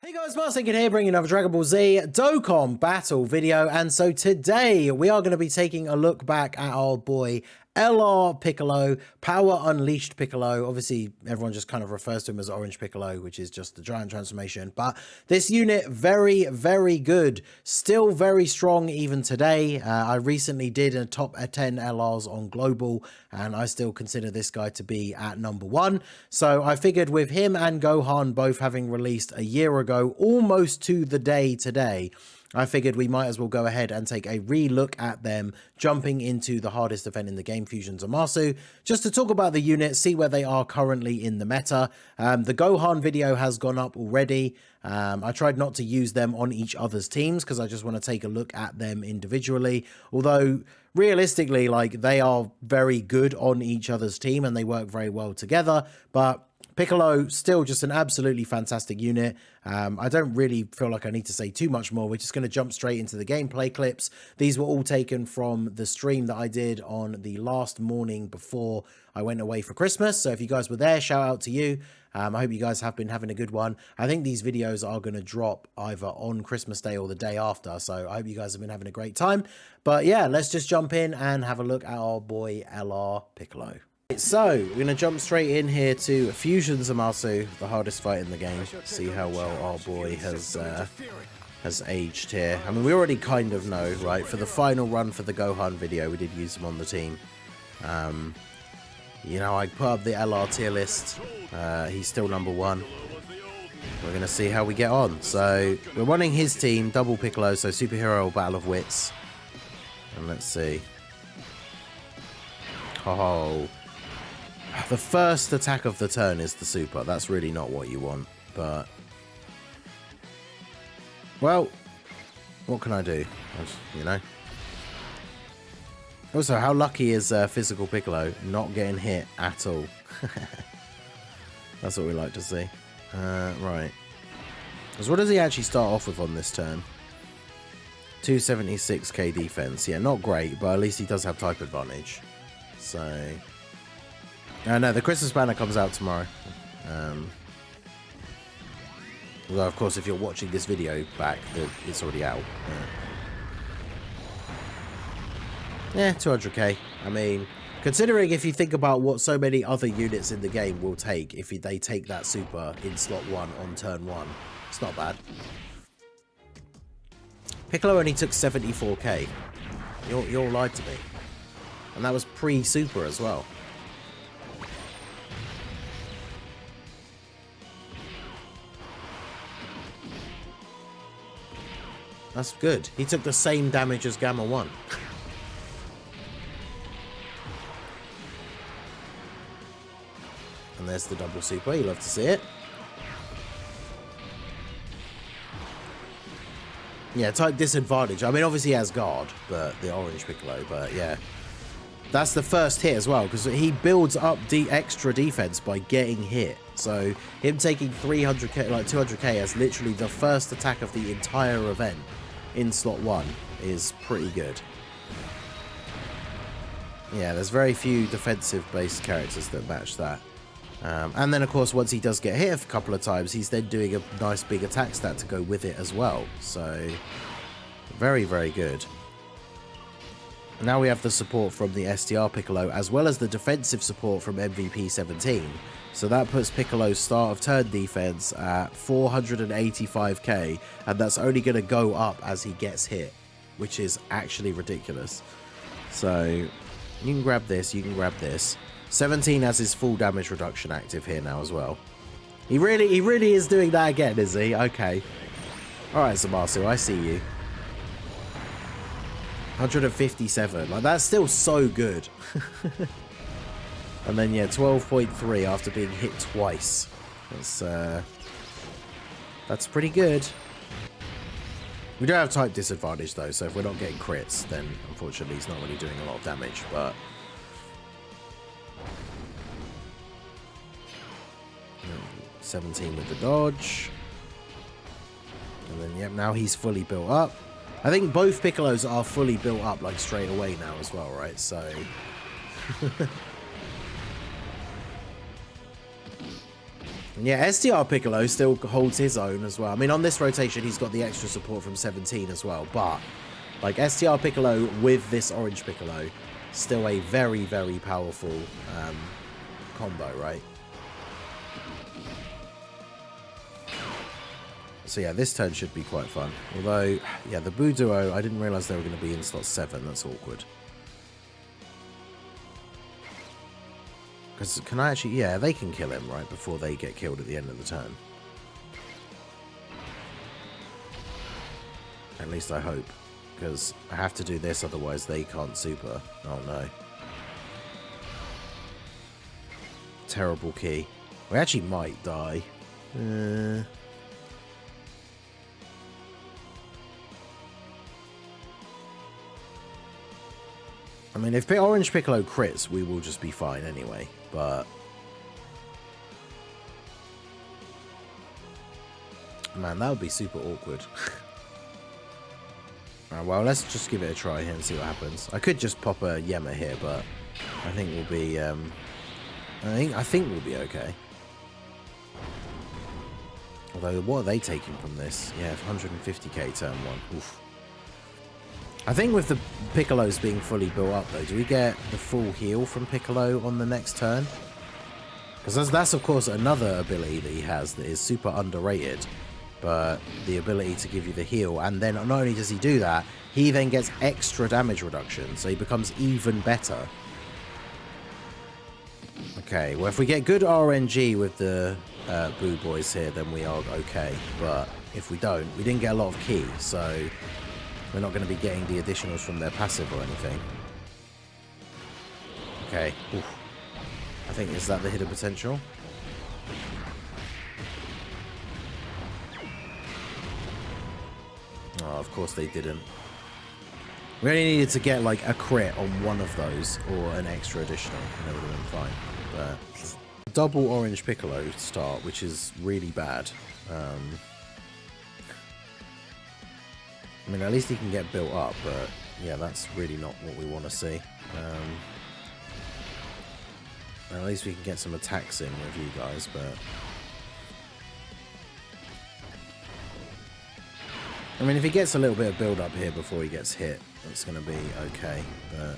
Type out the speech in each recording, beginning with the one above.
Hey guys, Marcinkin here, bringing another Dragon Ball Z Dokkan battle video, and so today we are going to be taking a look back at our boy LR Piccolo, Power Unleashed Piccolo. Obviously, everyone just kind of refers to him as Orange Piccolo, which is just the giant transformation, but this unit, very, very good. Still very strong even today. I recently did a top 10 LRs on Global, and I still consider this guy to be at #1. So I figured with him and Gohan both having released a year ago, almost to the day today, I figured we might as well go ahead and take a re-look at them, jumping into the hardest event in the game, Fusion Zamasu, just to talk about the unit, see where they are currently in the meta. The Gohan video has gone up already. I tried not to use them on each other's teams because I just want to take a look at them individually. Although, realistically, like, they are very good on each other's team and they work very well together, but Piccolo, still just an absolutely fantastic unit. I don't really feel like I need to say too much more. We're just going to jump straight into the gameplay clips. These were all taken from the stream that I did on the last morning before I went away for Christmas. So if you guys were there, shout out to you. I hope you guys have been having a good one. I think these videos are going to drop either on Christmas Day or the day after. So I hope you guys have been having a great time. But yeah, let's just jump in and have a look at our boy LR Piccolo. So, we're going to jump straight in here to Fusion Zamasu, the hardest fight in the game. See how well our boy has aged here. I mean, we already kind of know, right? For the final run for the Gohan video, we did use him on the team. You know, I put up the LR tier list. He's still #1. We're going to see how we get on. So, we're running his team, double Piccolo, so Superhero Battle of Wits. And let's see. Oh, the first attack of the turn is the super. That's really not what you want, but well, what can I do? You know. Also, how lucky is Physical Piccolo not getting hit at all? That's what we like to see. Right. So what does he actually start off with on this turn? 276k defense. Yeah, not great, but at least he does have type advantage. So no, the Christmas banner comes out tomorrow. Although, of course, if you're watching this video back, it's already out. Yeah, 200k. I mean, considering if you think about what so many other units in the game will take if they take that super in slot 1 on turn 1, it's not bad. Piccolo only took 74k. You all lied to me. And that was pre-super as well. That's good. He took the same damage as Gamma 1. And there's the double super. You love to see it. Yeah, type disadvantage. I mean, obviously he has guard, but the Orange Piccolo, but yeah. That's the first hit as well, because he builds up extra defense by getting hit. So him taking 300k, like 200k as literally the first attack of the entire event in slot 1 is pretty good. Yeah, there's very few defensive based characters that match that. And then of course once he does get hit a couple of times, he's then doing a nice big attack stat to go with it as well. So very, very good. Now we have the support from the STR Piccolo as well as the defensive support from MVP 17. So that puts Piccolo's start of turn defense at 485k, and that's only going to go up as he gets hit, which is actually ridiculous. So you can grab this, you can grab this. 17 has his full damage reduction active here now as well. He really is doing that again, is he? Okay. Alright, Zamasu, I see you. 157, like that's still so good. And then yeah, 12.3 after being hit twice. That's pretty good. We do have type disadvantage though, so if we're not getting crits, then unfortunately he's not really doing a lot of damage, but 17 with the dodge. And then yep, now he's fully built up. I think both Piccolos are fully built up like straight away now as well, right? So Yeah, STR Piccolo still holds his own as well. I mean, on this rotation, he's got the extra support from 17 as well. But, like, STR Piccolo with this orange Piccolo, still a very, very powerful combo, right? So, yeah, this turn should be quite fun. Although, yeah, the Boo Duo, I didn't realize they were going to be in slot 7. That's awkward. Because can I actually... Yeah, they can kill him, right, before they get killed at the end of the turn. At least I hope. Because I have to do this, otherwise they can't super. Oh, no. Terrible key. We actually might die. I mean, if Orange Piccolo crits, we will just be fine anyway, but... Man, that would be super awkward. Alright, well, let's just give it a try here and see what happens. I could just pop a Yema here, but I think we'll be, I think we'll be okay. Although, what are they taking from this? Yeah, 150k turn 1. Oof. I think with the Piccolos being fully built up, though, do we get the full heal from Piccolo on the next turn? Because that's, of course, another ability that he has that is super underrated. But the ability to give you the heal, and then not only does he do that, he then gets extra damage reduction, so he becomes even better. Okay, well, if we get good RNG with the Boo Boys here, then we are okay. But if we don't, we didn't get a lot of key, so... We're not going to be getting the additionals from their passive or anything. Okay. Oof. I think, is that the hidden potential? Oh, of course they didn't. We only needed to get, like, a crit on one of those, or an extra additional, and it would have been fine. But double orange Piccolo start, which is really bad. I mean, at least he can get built up, but yeah, that's really not what we want to see. At least we can get some attacks in with you guys, but... I mean, if he gets a little bit of build up here before he gets hit, it's going to be okay, but...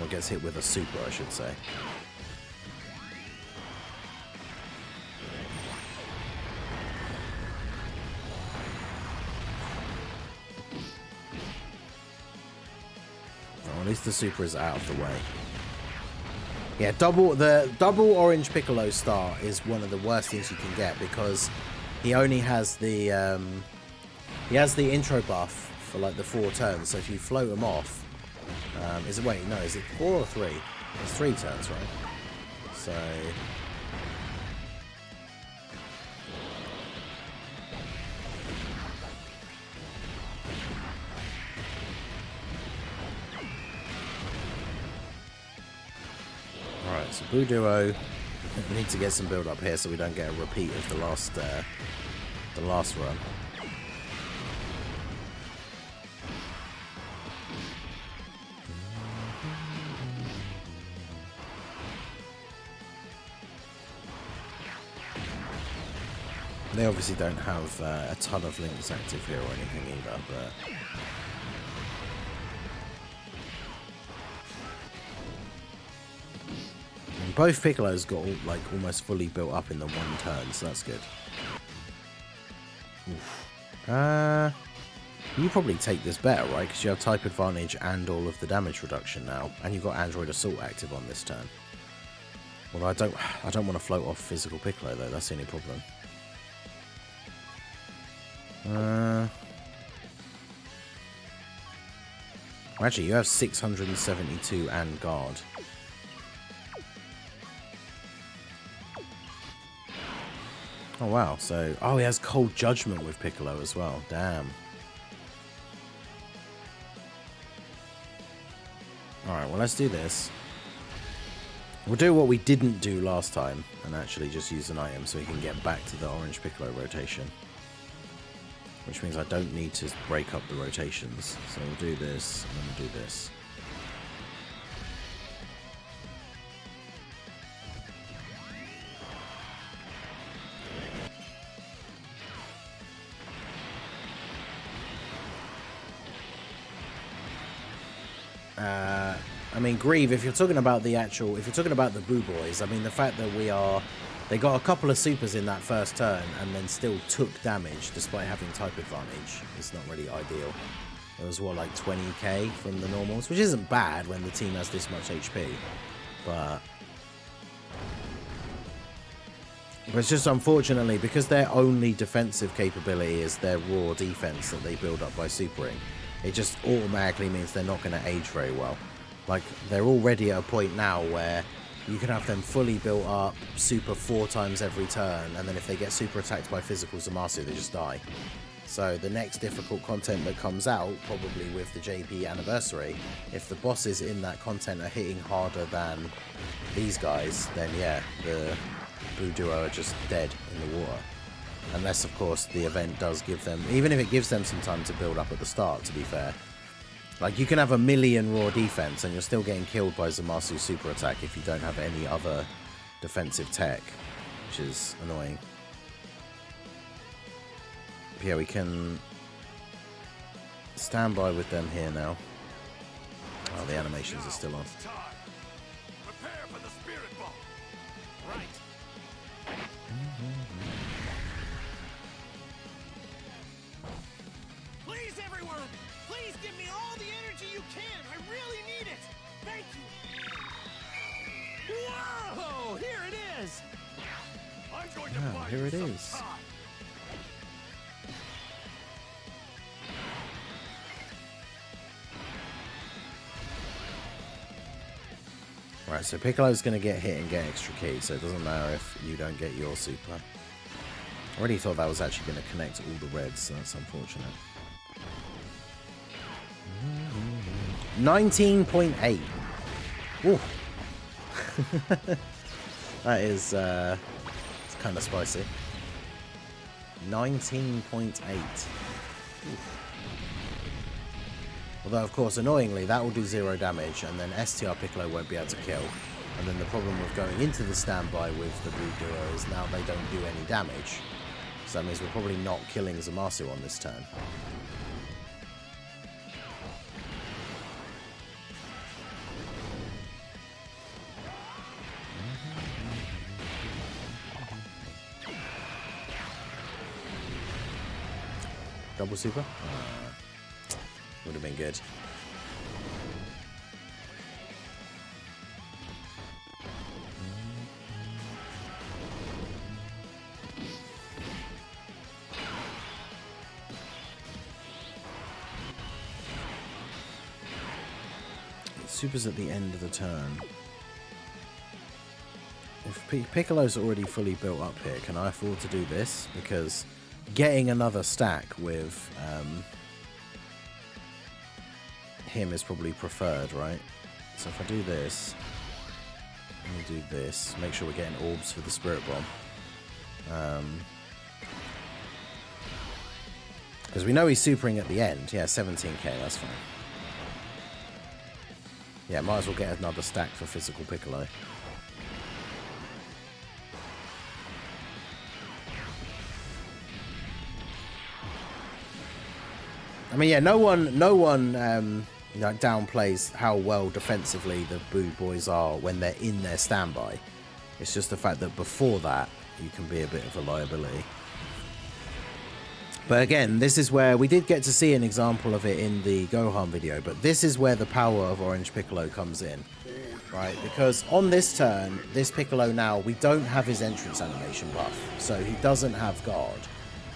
Or gets hit with a super, I should say. At least the super is out of the way. Yeah, the double orange Piccolo start is one of the worst things you can get because he only has the intro buff for like the 4 turns. So if you float him off, is it 4 or 3? It's 3 turns, right? So. Alright, so Boo Duo, we need to get some build up here so we don't get a repeat of the last run. They obviously don't have a ton of links active here or anything either, but... Both Piccolos got like almost fully built up in the 1 turn, so that's good. Oof. You probably take this better, right? Because you have type advantage and all of the damage reduction now, and you've got Android Assault active on this turn. Well, I don't want to float off physical Piccolo though. That's the only problem. Actually, you have 672 and guard. Oh wow, so... Oh, he has Cold Judgment with Piccolo as well. Damn. Alright, well let's do this. We'll do what we didn't do last time, and actually just use an item so we can get back to the orange Piccolo rotation. Which means I don't need to break up the rotations. So we'll do this, and then we'll do this. I mean, Grieve, if you're talking about the actual, if you're talking about the Boo Boys, I mean, the fact that they got a couple of supers in that first turn and then still took damage despite having type advantage is not really ideal. It was, what, like 20k from the normals, which isn't bad when the team has this much HP, but it's just unfortunately, because their only defensive capability is their raw defense that they build up by supering, it just automatically means they're not going to age very well. Like, they're already at a point now where you can have them fully built up, super 4 times every turn, and then if they get super attacked by physical Zamasu, they just die. So the next difficult content that comes out, probably with the JP anniversary, if the bosses in that content are hitting harder than these guys, then yeah, the Boo Duo are just dead in the water. Unless, of course, the event does give them, even if it gives them some time to build up at the start, to be fair. Like, you can have 1,000,000 raw defense and you're still getting killed by Zamasu's super attack if you don't have any other defensive tech, which is annoying. But yeah, we can stand by with them here now. Oh, the animations are still on. Prepare for the spirit bomb. Right. Please, everyone, please give me all the energy you can. I really need it. Thank you. Whoa! Here it is. I'm going to buy here it you some is. time. Right, so Piccolo's going to get hit and get extra key, so it doesn't matter if you don't get your super. I already thought that was actually going to connect all the reds, so that's unfortunate. 19.8. Ooh. That is it's kind of spicy. 19.8. Although, of course, annoyingly, that will do 0 damage, and then STR Piccolo won't be able to kill. And then the problem with going into the standby with the Boo Duo is now they don't do any damage. So that means we're probably not killing Zamasu on this turn. Double super? Would have been good. Super's at the end of the turn. If Piccolo's already fully built up here, can I afford to do this? Because getting another stack with him is probably preferred, right? So if I do this, let me do this, make sure we're getting orbs for the Spirit Bomb. Because we know he's supering at the end. Yeah, 17k, that's fine. Yeah, might as well get another stack for physical Piccolo. I mean, yeah, no one downplays how well defensively the Boo Boys are when they're in their standby. It's just the fact that before that, you can be a bit of a liability. But again, this is where we did get to see an example of it in the Gohan video, but this is where the power of Orange Piccolo comes in, right? Because on this turn, this Piccolo now, we don't have his entrance animation buff, so he doesn't have guard,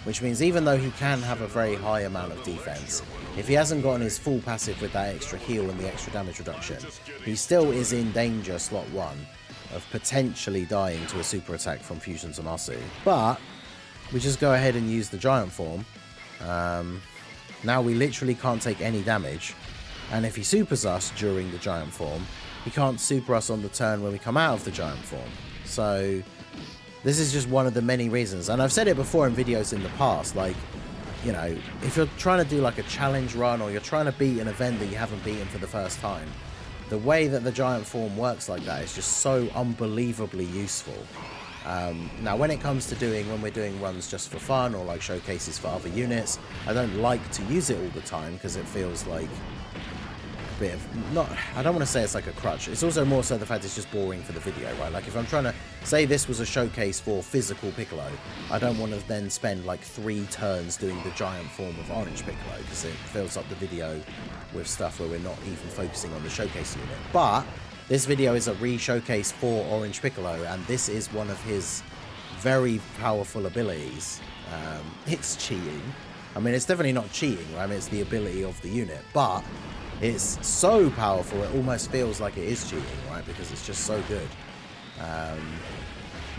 which means even though he can have a very high amount of defense, if he hasn't gotten his full passive with that extra heal and the extra damage reduction, he still is in danger, slot 1, of potentially dying to a super attack from Fusion Zamasu. But we just go ahead and use the giant form. Now we literally can't take any damage, and if he supers us during the giant form, he can't super us on the turn when we come out of the giant form. So this is just one of the many reasons, and I've said it before in videos in the past, like, you know, if you're trying to do like a challenge run or you're trying to beat an event that you haven't beaten for the first time, the way that the giant form works like that is just so unbelievably useful. Now when it comes to when we're doing runs just for fun or like showcases for other units, I don't like to use it all the time because it feels like a bit of, not, I don't want to say it's like a crutch. It's also more so the fact it's just boring for the video, right? Like if I'm trying to say this was a showcase for physical Piccolo, I don't want to then spend like 3 turns doing the giant form of Orange Piccolo, because it fills up the video with stuff where we're not even focusing on the showcase unit. But this video is a re-showcase for Orange Piccolo, and this is one of his very powerful abilities. It's cheating. I mean, it's definitely not cheating, right? I mean, it's the ability of the unit, but it's so powerful it almost feels like it is cheating, right? Because it's just so good.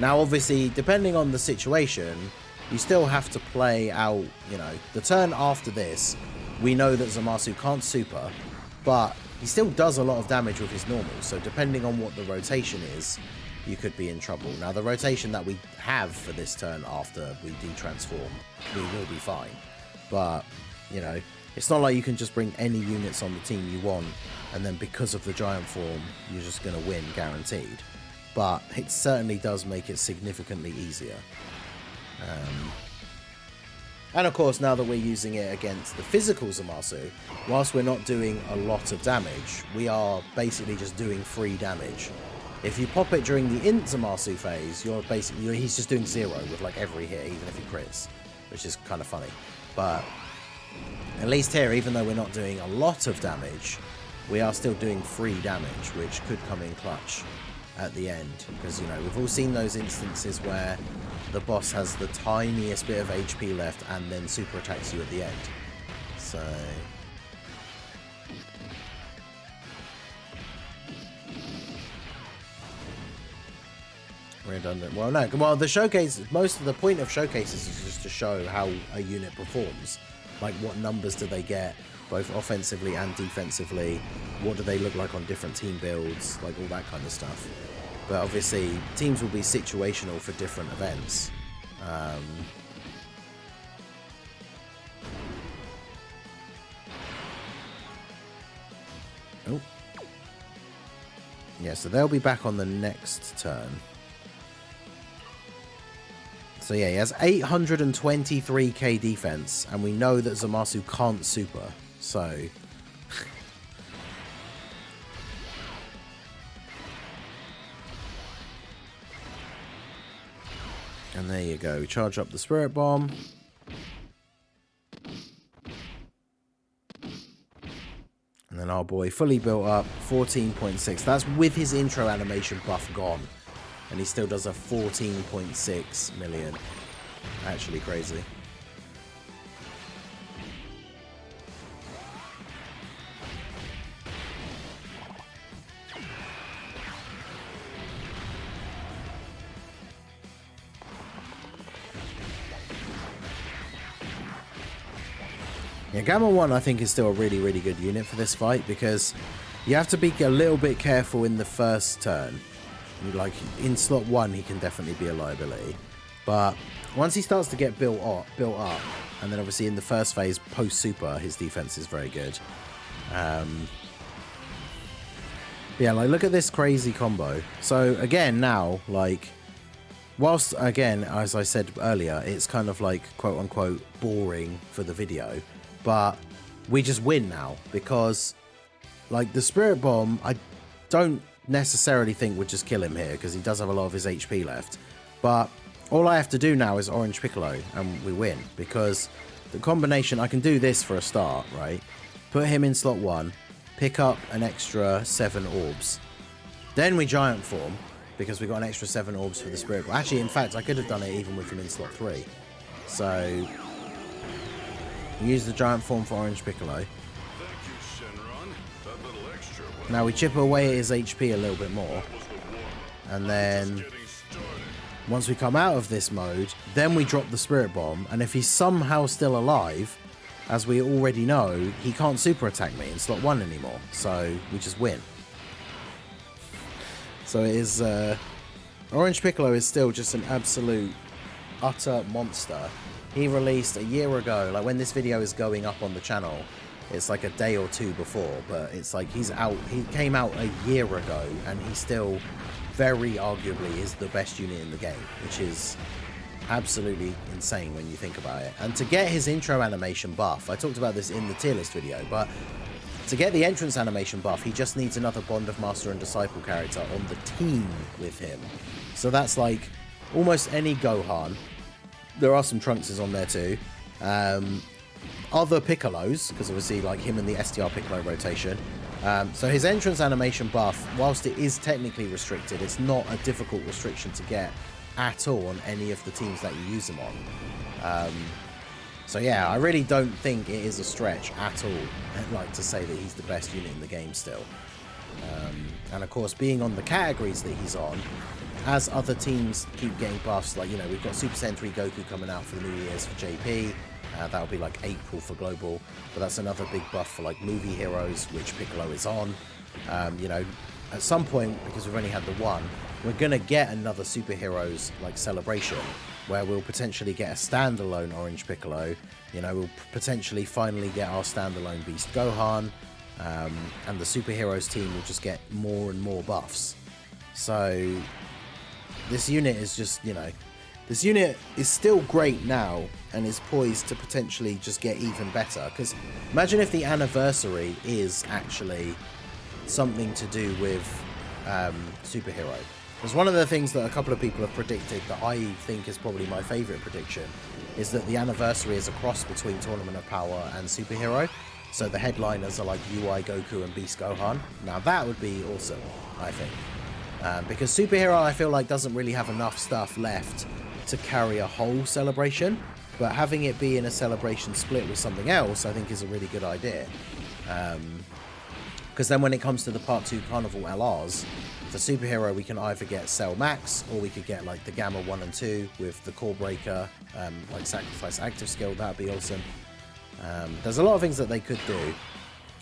Now, obviously, depending on the situation, you still have to play out, you know, the turn after this. We know that Zamasu can't super, but he still does a lot of damage with his normal. So depending on what the rotation is, you could be in trouble. Now, the rotation that we have for this turn after we de-transform, we will be fine. But, you know, it's not like you can just bring any units on the team you want, and then because of the giant form, you're just going to win guaranteed. But it certainly does make it significantly easier. And of course, now that we're using it against the physical Zamasu, whilst we're not doing a lot of damage, we are basically just doing free damage. If you pop it during the int Zamasu phase, you're basically, he's just doing 0 with like every hit, even if he crits, which is kind of funny. But at least here, even though we're not doing a lot of damage, we are still doing free damage, which could come in clutch at the end. Because, you know, we've all seen those instances where the boss has the tiniest bit of HP left and then super attacks you at the end. So redundant. Well, no. Well, the showcase, most of the point of showcases is just to show how a unit performs. Like, what numbers do they get, both offensively and defensively? What do they look like on different team builds? Like, all that kind of stuff. But obviously, teams will be situational for different events. Oh. Yeah, so they'll be back on the next turn. So yeah, he has 823k defense, and we know that Zamasu can't super, so... And there you go, charge up the Spirit Bomb. And then our boy fully built up, 14.6. That's with his intro animation buff gone. And he still does a 14.6 million. Actually crazy. Yeah, Gamma 1 I think is still a really, really good unit for this fight, because you have to be a little bit careful in the first turn. Like, in slot 1 he can definitely be a liability, but once he starts to get built up, and then obviously in the first phase post super his defense is very good. Yeah, like, look at this crazy combo. So again, now, like, whilst again, as I said earlier, it's kind of like quote unquote boring for the video, but we just win now, because like the Spirit Bomb I don't necessarily think would just kill him here, because he does have a lot of his HP left. But all I have to do now is Orange Piccolo and we win, because the combination, I can do this for a start, right? Put him in slot 1, pick up an extra 7 orbs, then we giant form, because we got an extra 7 orbs for the Spirit Bomb. Actually, in fact, I could have done it even with him in slot 3. So use the giant form for Orange Piccolo. Now we chip away at his HP a little bit more, and then once we come out of this mode, then we drop the Spirit Bomb, and if he's somehow still alive, as we already know, he can't super attack me in slot 1 anymore, so we just win. So it is, Orange Piccolo is still just an absolute, utter monster. He released a year ago, like when this video is going up on the channel, it's like a day or 2 before, but it's like he came out a year ago, and he still very arguably is the best unit in the game, which is absolutely insane when you think about it. And to get his intro animation buff, I talked about this in the tier list video, but To get the entrance animation buff, he just needs another Bond of Master and Disciple character on the team with him. So that's like almost any Gohan. There are some Trunkses on there too. Other Piccolos, because obviously like him and the STR Piccolo rotation. So his entrance animation buff, whilst it is technically restricted, it's not a difficult restriction to get at all on any of the teams that you use him on. So yeah, I really don't think it is a stretch at all, I'd like to say that he's the best unit in the game still. And of course, being on the categories that he's on, as other teams keep getting buffs, like, you know, we've got Super Saiyan 3 Goku coming out for the New Year's for JP, that'll be like April for Global, but that's another big buff for like movie heroes, which Piccolo is on. You know, at some point, because we've only had the one, we're gonna get another superheroes like celebration, where we'll potentially get a standalone Orange Piccolo. You know, we'll potentially finally get our standalone Beast Gohan, and the superheroes team will just get more and more buffs. So this unit is just, you know, this unit is still great now and is poised to potentially just get even better. Because imagine if the anniversary is actually something to do with superhero. Because one of the things that a couple of people have predicted that I think is probably my favourite prediction is that the anniversary is a cross between Tournament of Power and Superhero. So the headliners are like UI Goku and Beast Gohan. Now that would be awesome, I think. Because Superhero, I feel like, doesn't really have enough stuff left to carry a whole celebration. But having it be in a celebration split with something else, I think is a really good idea. Because then when it comes to the Part 2 Carnival LRs, for Superhero, we can either get Cell Max, or we could get like the Gamma 1 and 2 with the Core Breaker, like Sacrifice Active Skill. That'd be awesome. There's a lot of things that they could do.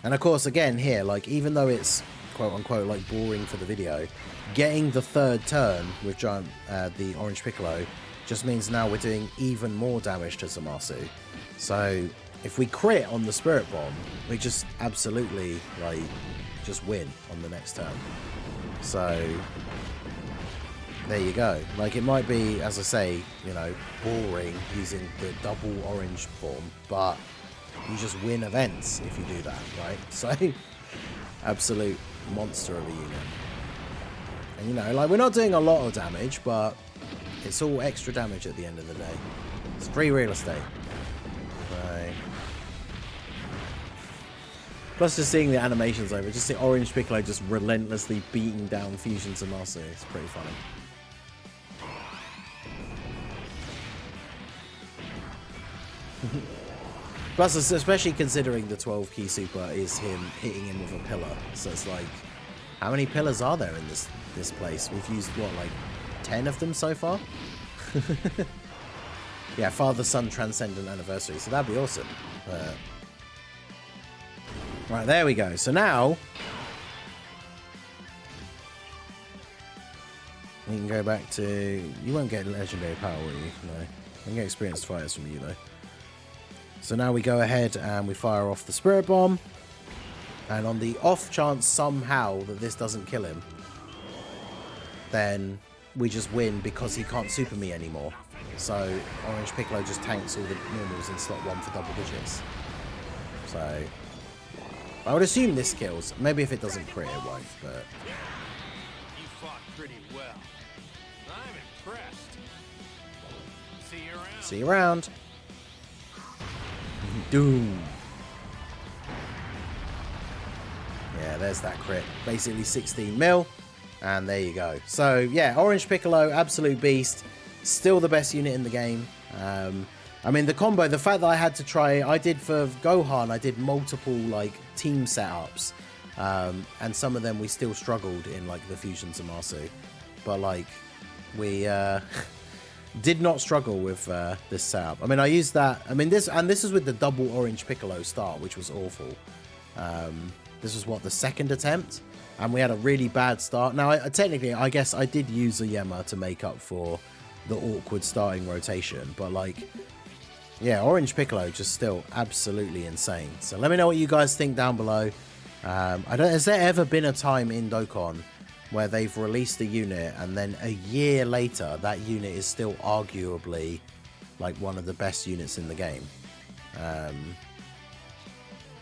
And of course, again, here, like, even though it's quote-unquote like boring for the video, getting the third turn with Giant, the Orange Piccolo, just means now we're doing even more damage to Zamasu. So if we crit on the Spirit Bomb, we just absolutely, like, just win on the next turn. So there you go. Like, it might be, as I say, you know, boring using the double orange form, but you just win events if you do that, right? So absolute monster of a unit. And, you know, like, we're not doing a lot of damage, but it's all extra damage at the end of the day. It's free real estate. So plus, just seeing the animations over, just see Orange Piccolo just relentlessly beating down Fusion Zamasu. It's pretty funny. Plus, especially considering the 12 key super is him hitting him with a pillar. So it's like, how many pillars are there in this place? We've used, what, like 10 of them so far? Yeah, Father-Son Transcendent Anniversary. So that'd be awesome. Right, there we go. So now we can go back to... You won't get legendary power, will you? No. You can get experienced fighters from you, though. So now we go ahead and we fire off the Spirit Bomb. And on the off chance somehow that this doesn't kill him, then we just win because he can't super me anymore. So Orange Piccolo just tanks all the normals in slot 1 for double digits. So I would assume this kills. Maybe if it doesn't crit, it won't, but... You fought pretty well. I'm impressed. See you around. See you around. Doom. Yeah, there's that crit. Basically 16 mil. And there you go. So, yeah, Orange Piccolo, absolute beast. Still the best unit in the game. I mean, the combo, the fact that I had to try, I did for Gohan, I did multiple, like, team setups. And some of them we still struggled in, like, the Fusion Zamasu. But, like, we did not struggle with this setup. I mean, I used that, I mean, this is with the double Orange Piccolo start, which was awful. This was, what, the second attempt? And we had a really bad start. Now, technically, I guess I did use a Yema to make up for the awkward starting rotation. But, like, yeah, Orange Piccolo just still absolutely insane. So let me know what you guys think down below. Has there ever been a time in Dokkan where they've released a unit and then a year later that unit is still arguably like one of the best units in the game? I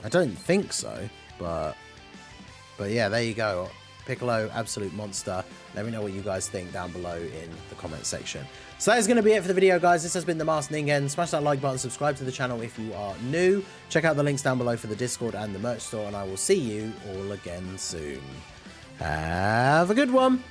don't think so. But yeah, there you go. Piccolo, absolute monster. Let me know what you guys think down below in the comment section. So that is going to be it for the video, guys. This has been the Masked Ningen. Smash that like button, subscribe to the channel if you are new. Check out the links down below for the Discord and the merch store, and I will see you all again soon. Have a good one.